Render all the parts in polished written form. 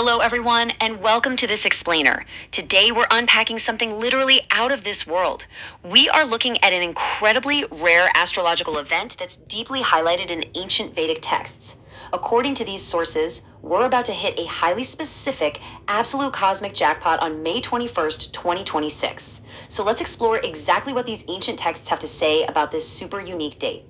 Hello, everyone, and welcome to this explainer. Today, we're unpacking something literally out of this world. We are looking at an incredibly rare astrological event that's deeply highlighted in ancient Vedic texts. According to these sources, we're about to hit a highly specific, absolute cosmic jackpot on May 21st, 2026. So let's explore exactly what these ancient texts have to say about this super unique date.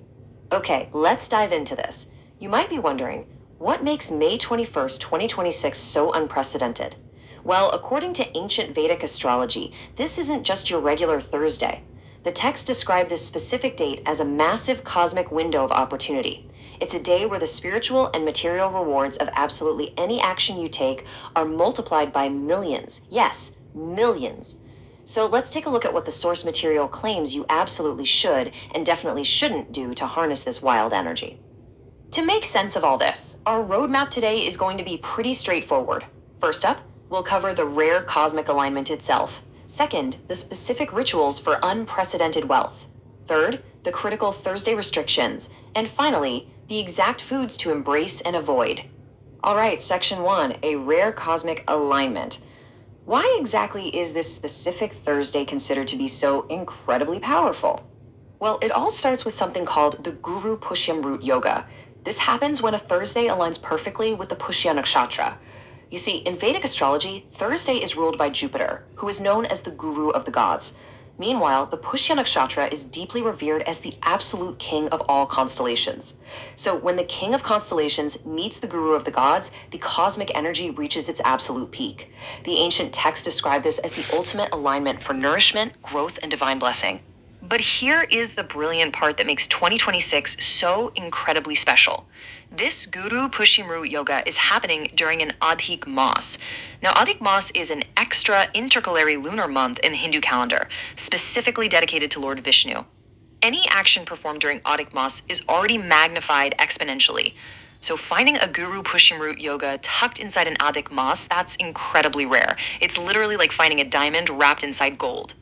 Okay, let's dive into this. You might be wondering, what makes May 21st, 2026 so unprecedented? Well, according to ancient Vedic astrology, this isn't just your regular Thursday. The texts describe this specific date as a massive cosmic window of opportunity. It's a day where the spiritual and material rewards of absolutely any action you take are multiplied by millions. Yes, millions. So let's take a look at what the source material claims you absolutely should and definitely shouldn't do to harness this wild energy. To make sense of all this, our roadmap today is going to be pretty straightforward. First up, we'll cover the rare cosmic alignment itself. Second, the specific rituals for unprecedented wealth. Third, the critical Thursday restrictions. And finally, the exact foods to embrace and avoid. All right, section 1, a rare cosmic alignment. Why exactly is this specific Thursday considered to be so incredibly powerful? Well, it all starts with something called the Gurupushyamrut Yoga. This happens when a Thursday aligns perfectly with the Pushya nakshatra. You see, in Vedic astrology, Thursday is ruled by Jupiter, who is known as the guru of the gods. Meanwhile, the Pushya nakshatra is deeply revered as the absolute king of all constellations. So when the king of constellations meets the guru of the gods, the cosmic energy reaches its absolute peak. The ancient texts describe this as the ultimate alignment for nourishment, growth, and divine blessing. But here is the brilliant part that makes 2026 so incredibly special. This Gurupushyamrut Yoga is happening during an Adhik Maas. Now, Adhik Maas is an extra intercalary lunar month in the Hindu calendar, specifically dedicated to Lord Vishnu. Any action performed during Adhik Maas is already magnified exponentially. So finding a Gurupushyamrut Yoga tucked inside an Adhik Maas, that's incredibly rare. It's literally like finding a diamond wrapped inside gold.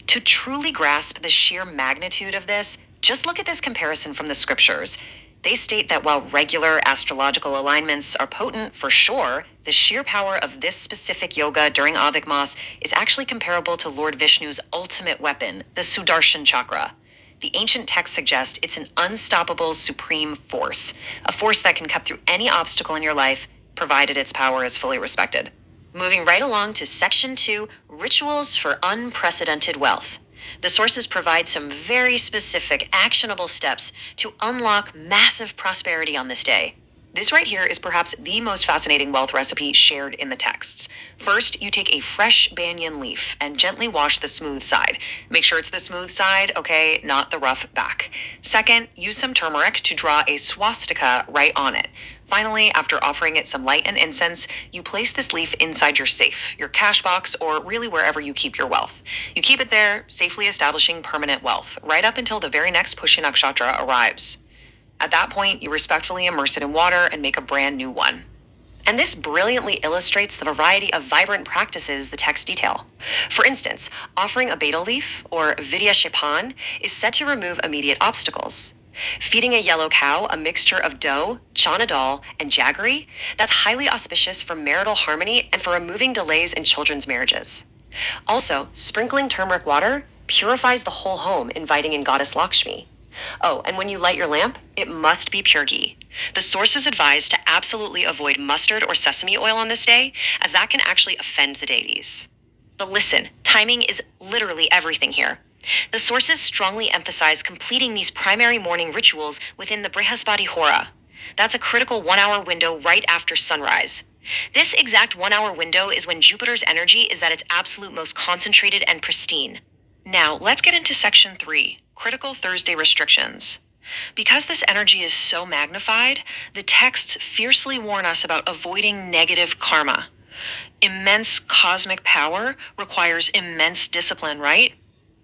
To truly grasp the sheer magnitude of this, just look at this comparison from the scriptures. They state that while regular astrological alignments are potent for sure, the sheer power of this specific yoga during Adhik Maas is actually comparable to Lord Vishnu's ultimate weapon, the Sudarshan chakra. The ancient texts suggest it's an unstoppable supreme force, a force that can cut through any obstacle in your life, provided its power is fully respected. Moving right along to section 2, rituals for unprecedented wealth. The sources provide some very specific, actionable steps to unlock massive prosperity on this day. This right here is perhaps the most fascinating wealth recipe shared in the texts. First, you take a fresh banyan leaf and gently wash the smooth side. Make sure it's the smooth side, okay, not the rough back. Second, use some turmeric to draw a swastika right on it. Finally, after offering it some light and incense, you place this leaf inside your safe, your cash box, or really wherever you keep your wealth. You keep it there, safely establishing permanent wealth, right up until the very next Pushya nakshatra arrives. At that point, you respectfully immerse it in water and make a brand new one. And this brilliantly illustrates the variety of vibrant practices the texts detail. For instance, offering a betel leaf, or vidya shepan, is said to remove immediate obstacles. Feeding a yellow cow a mixture of dough, chana dal, and jaggery, that's highly auspicious for marital harmony and for removing delays in children's marriages. Also, sprinkling turmeric water purifies the whole home, inviting in goddess Lakshmi. Oh, and when you light your lamp, it must be pure ghee. The sources advise to absolutely avoid mustard or sesame oil on this day, as that can actually offend the deities. But listen, timing is literally everything here. The sources strongly emphasize completing these primary morning rituals within the Brihaspati Hora. That's a critical 1-hour window right after sunrise. This exact 1-hour window is when Jupiter's energy is at its absolute most concentrated and pristine. Now, let's get into section 3, critical Thursday restrictions. Because this energy is so magnified, the texts fiercely warn us about avoiding negative karma. Immense cosmic power requires immense discipline, right?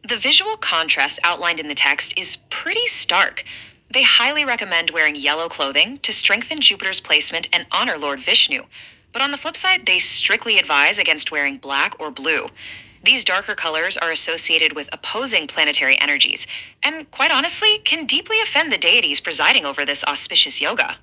The visual contrast outlined in the text is pretty stark. They highly recommend wearing yellow clothing to strengthen Jupiter's placement and honor Lord Vishnu. But on the flip side, they strictly advise against wearing black or blue. These darker colors are associated with opposing planetary energies, and quite honestly, can deeply offend the deities presiding over this auspicious yoga.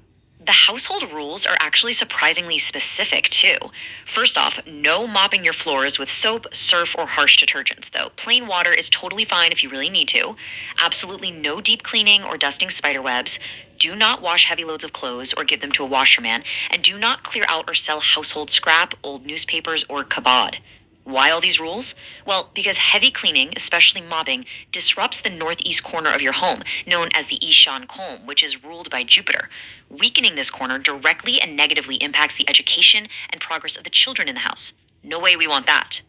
The household rules are actually surprisingly specific, too. First off, no mopping your floors with soap, surf, or harsh detergents, though. Plain water is totally fine if you really need to. Absolutely no deep cleaning or dusting spider webs. Do not wash heavy loads of clothes or give them to a washerman. And do not clear out or sell household scrap, old newspapers, or kabod. Why all these rules? Well, because heavy cleaning, especially mopping, disrupts the northeast corner of your home, known as the Ishan Kolm, which is ruled by Jupiter. Weakening this corner directly and negatively impacts the education and progress of the children in the house. No way we want that.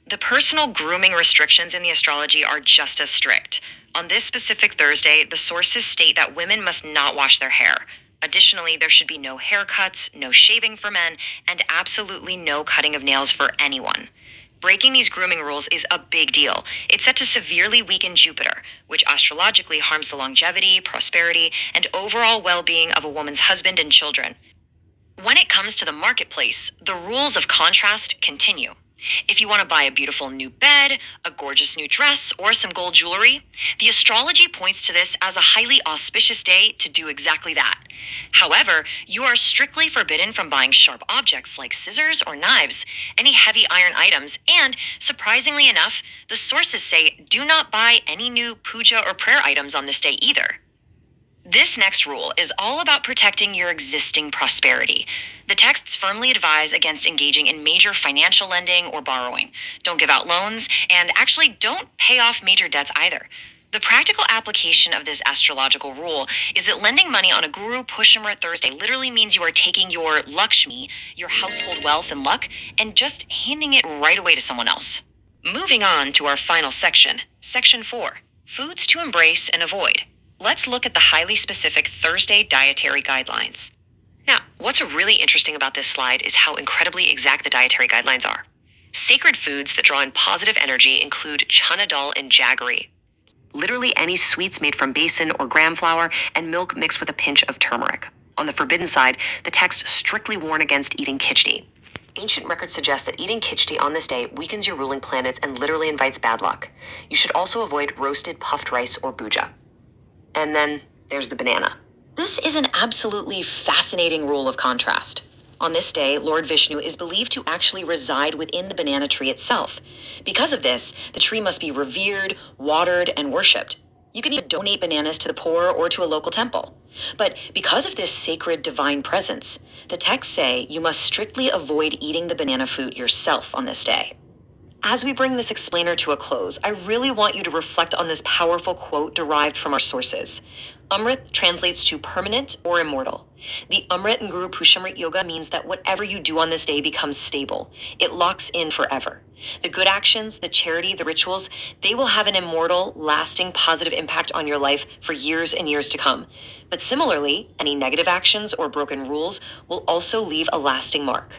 The personal grooming restrictions in the astrology are just as strict. On this specific Thursday, the sources state that women must not wash their hair. Additionally, there should be no haircuts, no shaving for men, and absolutely no cutting of nails for anyone. Breaking these grooming rules is a big deal. It's set to severely weaken Jupiter, which astrologically harms the longevity, prosperity, and overall well being of a woman's husband and children. When it comes to the marketplace, the rules of contrast continue. If you want to buy a beautiful new bed, a gorgeous new dress, or some gold jewelry, the astrology points to this as a highly auspicious day to do exactly that. However, you are strictly forbidden from buying sharp objects like scissors or knives, any heavy iron items, and, surprisingly enough, the sources say do not buy any new puja or prayer items on this day either. This next rule is all about protecting your existing prosperity. The texts firmly advise against engaging in major financial lending or borrowing. Don't give out loans, and actually don't pay off major debts either. The practical application of this astrological rule is that lending money on a Gurupushyamrut Thursday literally means you are taking your Lakshmi, your household wealth and luck, and just handing it right away to someone else. Moving on to our final section, Section 4, Foods to Embrace and Avoid. Let's look at the highly specific Thursday dietary guidelines. Now, what's really interesting about this slide is how incredibly exact the dietary guidelines are. Sacred foods that draw in positive energy include chana dal and jaggery. Literally any sweets made from besan or gram flour and milk mixed with a pinch of turmeric. On the forbidden side, the text strictly warn against eating khichdi. Ancient records suggest that eating khichdi on this day weakens your ruling planets and literally invites bad luck. You should also avoid roasted puffed rice or bhuja. And then there's the banana. This is an absolutely fascinating rule of contrast. On this day, Lord Vishnu is believed to actually reside within the banana tree itself. Because of this, the tree must be revered, watered, and worshipped. You can even donate bananas to the poor or to a local temple. But because of this sacred divine presence, the texts say you must strictly avoid eating the banana fruit yourself on this day. As we bring this explainer to a close, I really want you to reflect on this powerful quote derived from our sources. Amrit translates to permanent or immortal. The Amrit in Gurupushyamrut Yoga means that whatever you do on this day becomes stable. It locks in forever. The good actions, the charity, the rituals, they will have an immortal, lasting, positive impact on your life for years and years to come. But similarly, any negative actions or broken rules will also leave a lasting mark.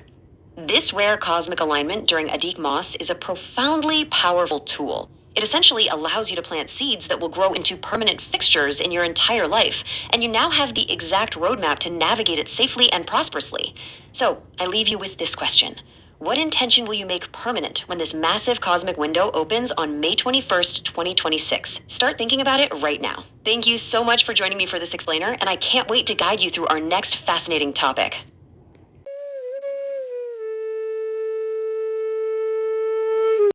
This rare cosmic alignment during Adhik Maas is a profoundly powerful tool. It essentially allows you to plant seeds that will grow into permanent fixtures in your entire life, and you now have the exact roadmap to navigate it safely and prosperously. So, I leave you with this question. What intention will you make permanent when this massive cosmic window opens on May 21st, 2026? Start thinking about it right now. Thank you so much for joining me for this explainer, and I can't wait to guide you through our next fascinating topic.